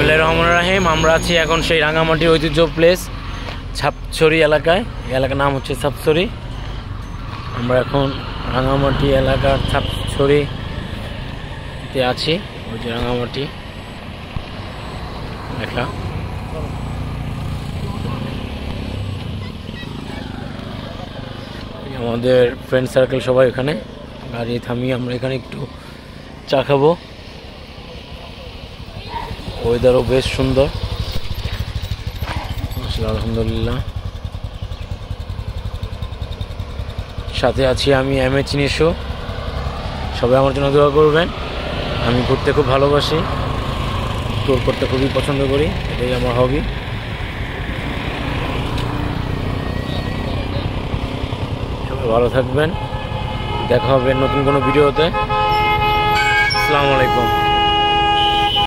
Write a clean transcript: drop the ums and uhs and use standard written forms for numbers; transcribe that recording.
বিসমিল্লাহির রহমানির রহিম। আমরা আছি এখন সেই রাঙামাটির ঐতিহ্য প্লেস ছাপছড়ি এলাকায়। এই এলাকার নাম হচ্ছে ছাপছড়ি। আমরা এখন রাঙামাটি এলাকার ছাপছড়িতে আছি। ওই যে রাঙামাটি লেখা। আমাদের ফ্রেন্ড সার্কেল সবাই এখানে। গাড়ি থামিয়ে আমরা এখানে একটু চা খাবো। ওয়েদারও বেশ সুন্দর, আলহামদুলিল্লাহ। সাথে আছি আমি MH নিশো। সবাই আমার জন্য দোয়া করবেন। আমি ঘুরতে খুব ভালোবাসি, ট্যুর করতে খুবই পছন্দ করি, এটাই আমার হবি। সবাই ভালো থাকবেন, দেখা হবে নতুন কোনো ভিডিওতে। আসসালামু আলাইকুম।